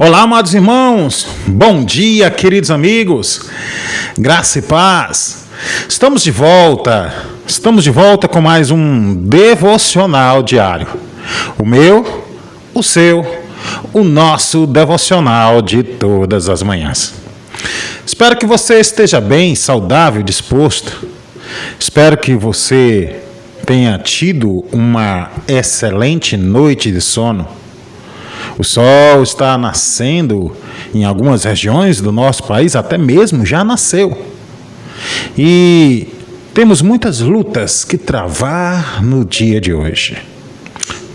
Olá, amados irmãos, bom dia, queridos amigos, graça e paz. Estamos de volta com mais um devocional diário. O meu, o seu, o nosso devocional de todas as manhãs. Espero que você esteja bem, saudável, disposto. Espero que você tenha tido uma excelente noite de sono. O sol está nascendo em algumas regiões do nosso país, até mesmo já nasceu. E temos muitas lutas que travar no dia de hoje.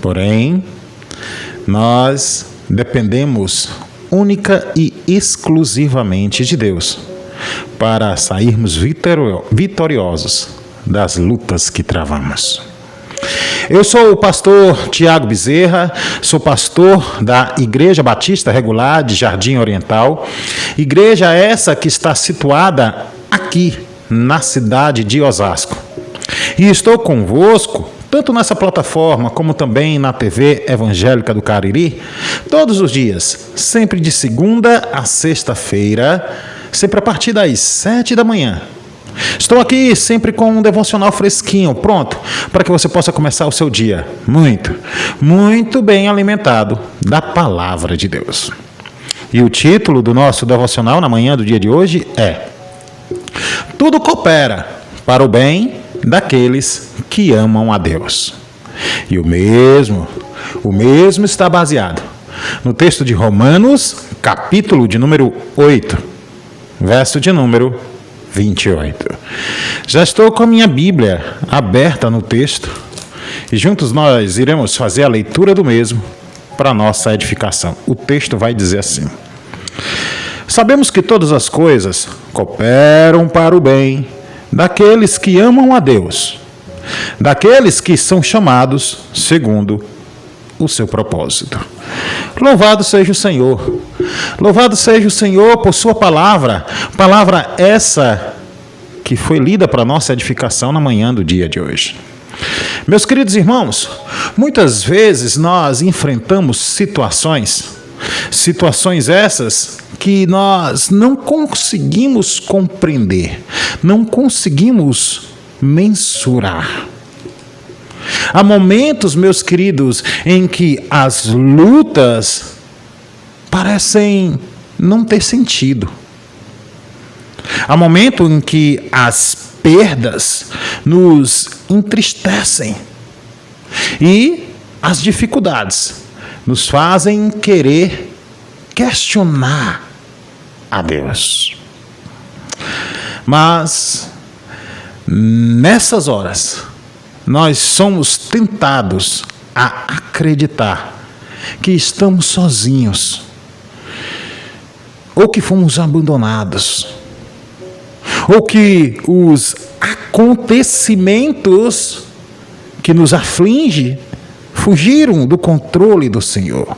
Porém, nós dependemos única e exclusivamente de Deus para sairmos vitoriosos das lutas que travamos. Eu sou o pastor Tiago Bezerra, sou pastor da Igreja Batista Regular de Jardim Oriental, igreja essa que está situada aqui na cidade de Osasco. E estou convosco, tanto nessa plataforma como também na TV Evangélica do Cariri, todos os dias, sempre de segunda a sexta-feira, sempre a partir das 7 da manhã. Estou aqui sempre com um devocional fresquinho, pronto, para que você possa começar o seu dia muito bem alimentado da palavra de Deus. E o título do nosso devocional na manhã do dia de hoje é: Tudo coopera para o bem daqueles que amam a Deus. E o mesmo está baseado no texto de Romanos, capítulo de número 8, verso de número 28. Já estou com a minha Bíblia aberta no texto e juntos nós iremos fazer a leitura do mesmo para a nossa edificação. O texto vai dizer assim: Sabemos que todas as coisas cooperam para o bem daqueles que amam a Deus, daqueles que são chamados segundo o seu propósito. Louvado seja o Senhor. Louvado seja o Senhor por sua palavra essa que foi lida para a nossa edificação na manhã do dia de hoje. Meus queridos irmãos, muitas vezes nós enfrentamos situações essas que nós não conseguimos compreender, não conseguimos mensurar. Há momentos, meus queridos, em que as lutas parecem não ter sentido. Há momentos em que as perdas nos entristecem e as dificuldades nos fazem querer questionar a Deus. Mas nessas horas nós somos tentados a acreditar que estamos sozinhos, ou que fomos abandonados, ou que os acontecimentos que nos afligem fugiram do controle do Senhor.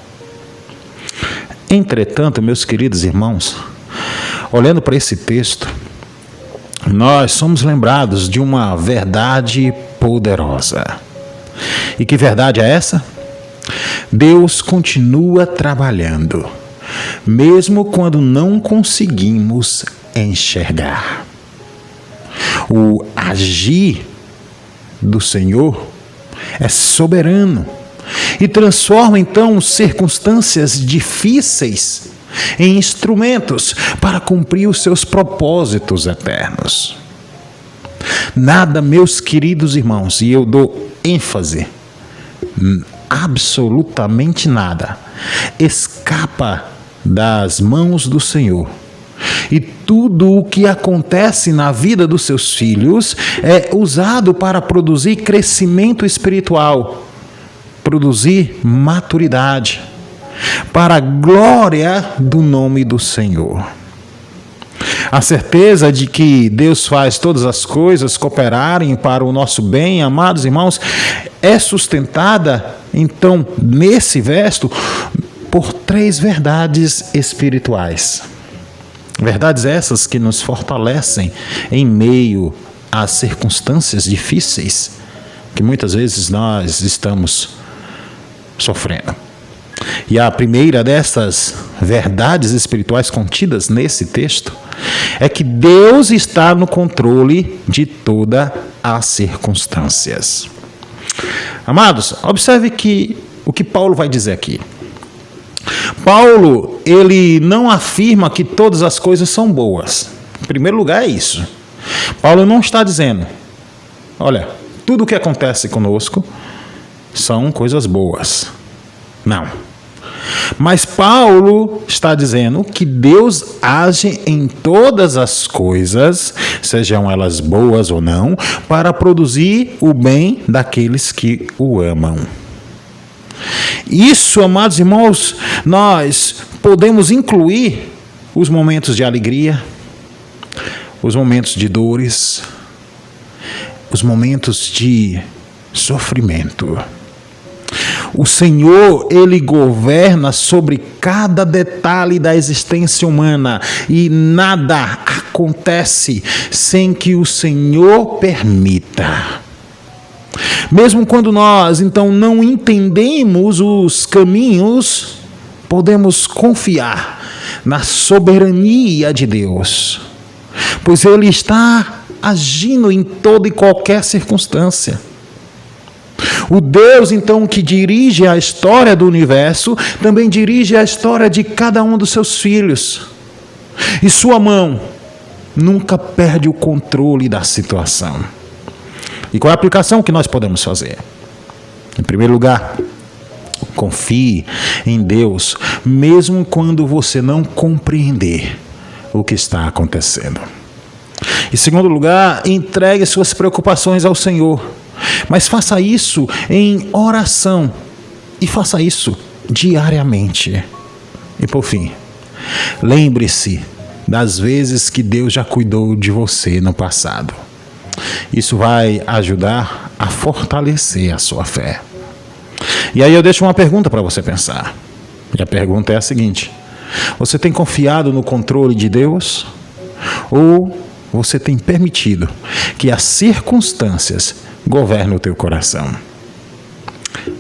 Entretanto, meus queridos irmãos, olhando para esse texto, nós somos lembrados de uma verdade poderosa. E que verdade é essa? Deus continua trabalhando, mesmo quando não conseguimos enxergar. O agir do Senhor é soberano e transforma então circunstâncias difíceis em instrumentos para cumprir os seus propósitos eternos. Nada, meus queridos irmãos, e eu dou ênfase, absolutamente nada, escapa das mãos do Senhor. E tudo o que acontece na vida dos seus filhos é usado para produzir crescimento espiritual, produzir maturidade, para a glória do nome do Senhor. A certeza de que Deus faz todas as coisas cooperarem para o nosso bem, amados irmãos, é sustentada, então, nesse verso, por 3 verdades espirituais. Verdades essas que nos fortalecem em meio às circunstâncias difíceis que muitas vezes nós estamos sofrendo. E a primeira dessas verdades espirituais contidas nesse texto é que Deus está no controle de todas as circunstâncias. Amados, observe que o que Paulo vai dizer aqui. Paulo, ele não afirma que todas as coisas são boas. Em primeiro lugar é isso. Paulo não está dizendo, olha, tudo o que acontece conosco são coisas boas. Não. Mas Paulo está dizendo que Deus age em todas as coisas, sejam elas boas ou não, para produzir o bem daqueles que o amam. Isso, amados irmãos, nós podemos incluir os momentos de alegria, os momentos de dores, os momentos de sofrimento. O Senhor, Ele governa sobre cada detalhe da existência humana e nada acontece sem que o Senhor permita. Mesmo quando nós, então, não entendemos os caminhos, podemos confiar na soberania de Deus, pois Ele está agindo em toda e qualquer circunstância. O Deus, então, que dirige a história do universo, também dirige a história de cada um dos seus filhos. E sua mão nunca perde o controle da situação. E qual é a aplicação que nós podemos fazer? Em primeiro lugar, confie em Deus, mesmo quando você não compreender o que está acontecendo. Em segundo lugar, entregue suas preocupações ao Senhor. Mas faça isso em oração e faça isso diariamente. E por fim, lembre-se das vezes que Deus já cuidou de você no passado. Isso vai ajudar a fortalecer a sua fé. E aí eu deixo uma pergunta para você pensar. E a pergunta é a seguinte: você tem confiado no controle de Deus? Ou você tem permitido que as circunstâncias governem o teu coração?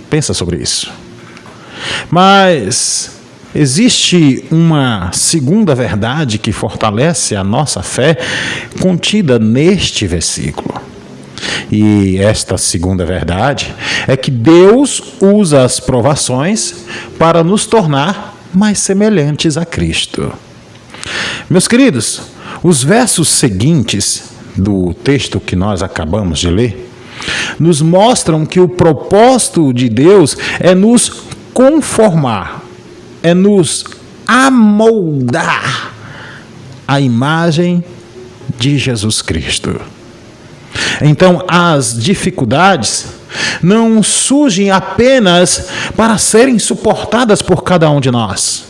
Pensa sobre isso. Mas existe uma segunda verdade que fortalece a nossa fé contida neste versículo. E esta segunda verdade é que Deus usa as provações para nos tornar mais semelhantes a Cristo. Meus queridos, os versos seguintes do texto que nós acabamos de ler nos mostram que o propósito de Deus é nos conformar, é nos amoldar à imagem de Jesus Cristo. Então, as dificuldades não surgem apenas para serem suportadas por cada um de nós,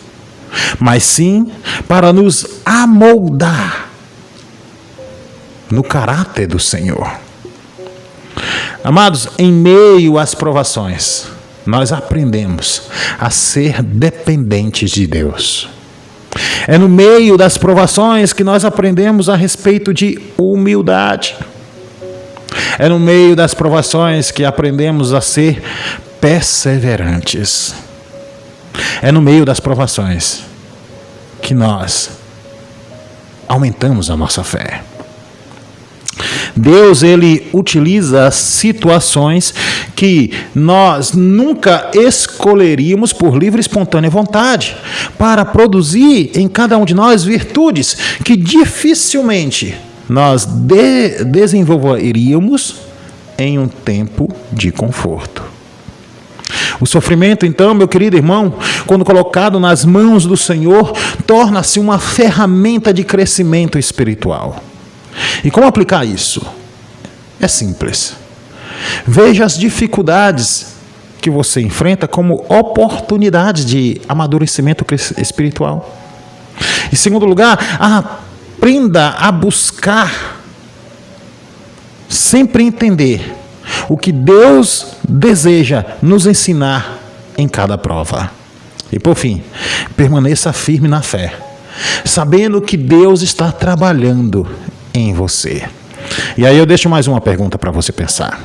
mas sim para nos amoldar no caráter do Senhor. Amados, em meio às provações, nós aprendemos a ser dependentes de Deus. É no meio das provações que nós aprendemos a respeito de humildade. É no meio das provações que aprendemos a ser perseverantes. É no meio das provações que nós aumentamos a nossa fé. Deus, Ele utiliza situações que nós nunca escolheríamos por livre e espontânea vontade para produzir em cada um de nós virtudes que dificilmente nós desenvolveríamos em um tempo de conforto. O sofrimento, então, meu querido irmão, quando colocado nas mãos do Senhor, torna-se uma ferramenta de crescimento espiritual. E como aplicar isso? É simples. Veja as dificuldades que você enfrenta como oportunidades de amadurecimento espiritual. Em segundo lugar, aprenda a buscar sempre entender o que Deus deseja nos ensinar em cada prova. E por fim, permaneça firme na fé, sabendo que Deus está trabalhando em você. E aí eu deixo mais uma pergunta para você pensar.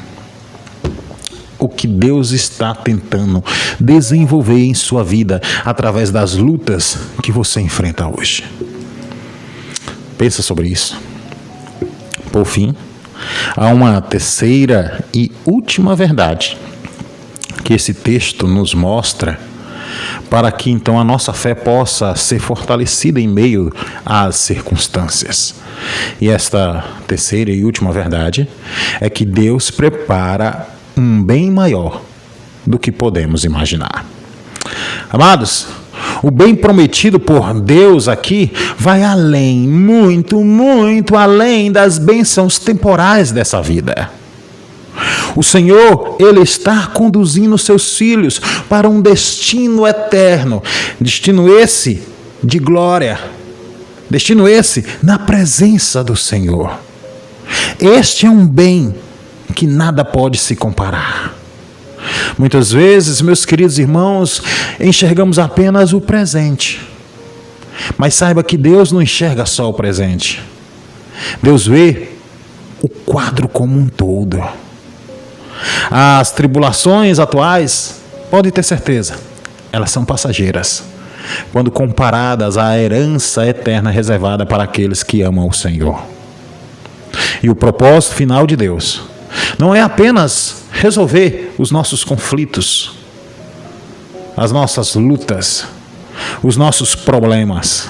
o que Deus está tentando desenvolver em sua vida através das lutas que você enfrenta hoje. Pensa sobre isso. Por fim, há uma terceira e última verdade que esse texto nos mostra para que então a nossa fé possa ser fortalecida em meio às circunstâncias. E esta terceira e última verdade é que Deus prepara um bem maior do que podemos imaginar. Amados, o bem prometido por Deus aqui vai além, muito, muito além das bênçãos temporais dessa vida. O Senhor, Ele está conduzindo seus filhos para um destino eterno, destino esse de glória, destino esse na presença do Senhor. Este é um bem que nada pode se comparar. Muitas vezes, meus queridos irmãos, enxergamos apenas o presente. Mas saiba que Deus não enxerga só o presente. Deus vê o quadro como um todo. As tribulações atuais, pode ter certeza, elas são passageiras, quando comparadas à herança eterna reservada para aqueles que amam o Senhor. E o propósito final de Deus não é apenas resolver os nossos conflitos, as nossas lutas, os nossos problemas,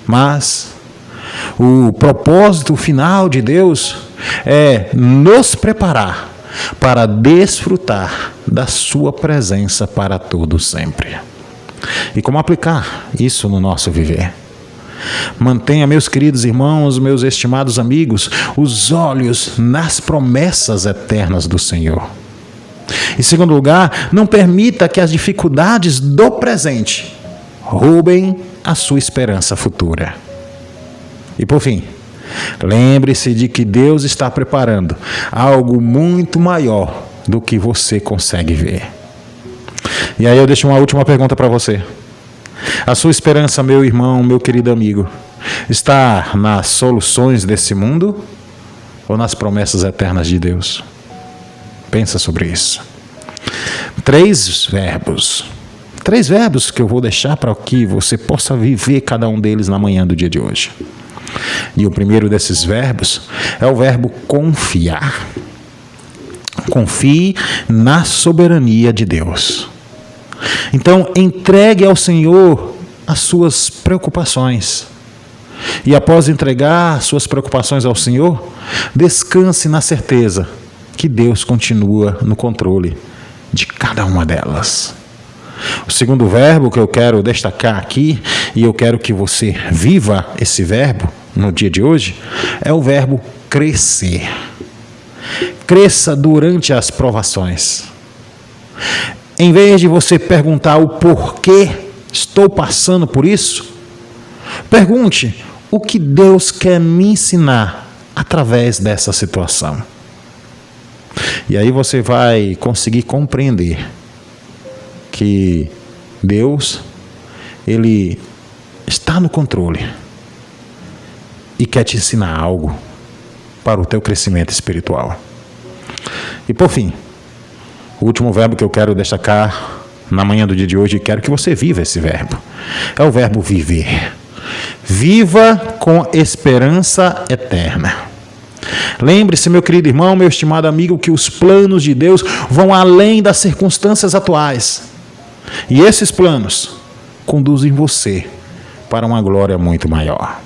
mas o propósito final de Deus é nos preparar para desfrutar da sua presença para todo sempre. E como aplicar isso no nosso viver? Mantenha, meus queridos irmãos, meus estimados amigos, os olhos nas promessas eternas do Senhor. Em segundo lugar, não permita que as dificuldades do presente roubem a sua esperança futura. E por fim, lembre-se de que Deus está preparando algo muito maior do que você consegue ver. E aí eu deixo uma última pergunta para você. A sua esperança, meu irmão, meu querido amigo, está nas soluções desse mundo ou nas promessas eternas de Deus? Pensa sobre isso. 3 verbos que eu vou deixar para que você possa viver cada um deles na manhã do dia de hoje. E o primeiro desses verbos é o verbo confiar. Confie na soberania de Deus. Então, entregue ao Senhor as suas preocupações. E após entregar suas preocupações ao Senhor, descanse na certeza que Deus continua no controle de cada uma delas. O segundo verbo que eu quero destacar aqui, e eu quero que você viva esse verbo no dia de hoje, é o verbo crescer. Cresça durante as provações. Em vez de você perguntar o porquê estou passando por isso, pergunte o que Deus quer me ensinar através dessa situação. E aí você vai conseguir compreender que Deus, Ele está no controle e quer te ensinar algo para o teu crescimento espiritual. E por fim, o último verbo que eu quero destacar na manhã do dia de hoje, e quero que você viva esse verbo, é o verbo viver. Viva com esperança eterna. Lembre-se, meu querido irmão, meu estimado amigo, que os planos de Deus vão além das circunstâncias atuais. E esses planos conduzem você para uma glória muito maior.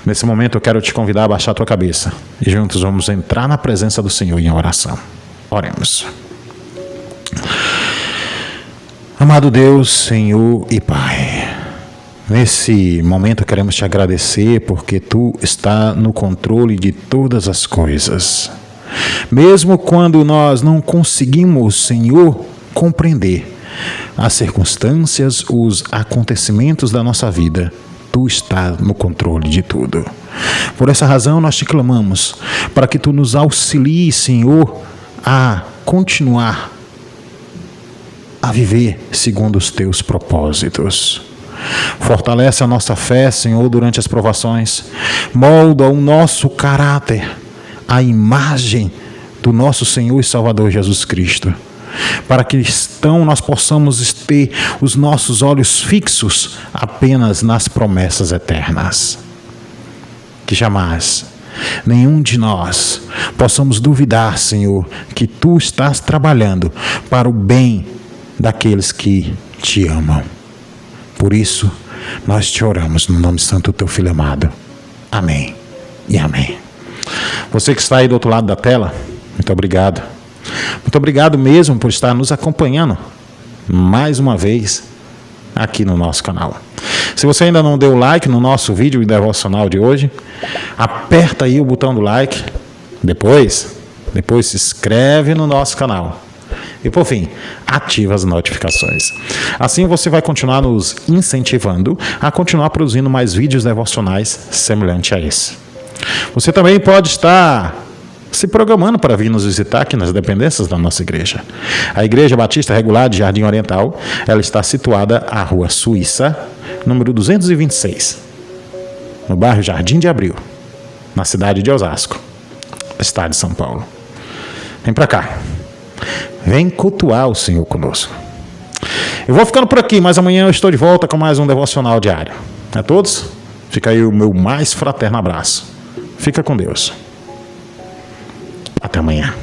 Nesse momento eu quero te convidar a baixar a tua cabeça e juntos vamos entrar na presença do Senhor em oração. Oremos. Amado Deus, Senhor e Pai, nesse momento queremos te agradecer porque Tu está no controle de todas as coisas. Mesmo quando nós não conseguimos, Senhor, compreender as circunstâncias, os acontecimentos da nossa vida, Tu está no controle de tudo. Por essa razão nós te clamamos para que Tu nos auxilies, Senhor, a continuar a viver segundo os Teus propósitos. Fortalece a nossa fé, Senhor, durante as provações. Molda o nosso caráter à imagem do nosso Senhor e Salvador Jesus Cristo, para que então nós possamos ter os nossos olhos fixos apenas nas promessas eternas. Que jamais nenhum de nós possamos duvidar, Senhor, que Tu estás trabalhando para o bem daqueles que Te amam. Por isso, nós Te oramos no nome santo do Teu Filho amado. Amém e amém. Você que está aí do outro lado da tela, muito obrigado. Muito obrigado mesmo por estar nos acompanhando mais uma vez aqui no nosso canal. Se você ainda não deu like no nosso vídeo devocional de hoje, aperta aí o botão do like. Depois se inscreve no nosso canal. E por fim, ativa as notificações. Assim você vai continuar nos incentivando a continuar produzindo mais vídeos devocionais semelhantes a esse. Você também pode estar se programando para vir nos visitar aqui nas dependências da nossa igreja. A Igreja Batista Regular de Jardim Oriental, ela está situada à Rua Suíça, número 226, no bairro Jardim de Abril, na cidade de Osasco, estado de São Paulo. Vem para cá. Vem cultuar o Senhor conosco. Eu vou ficando por aqui, mas amanhã eu estou de volta com mais um devocional diário. A todos, fica aí o meu mais fraterno abraço. Fica com Deus. Até amanhã.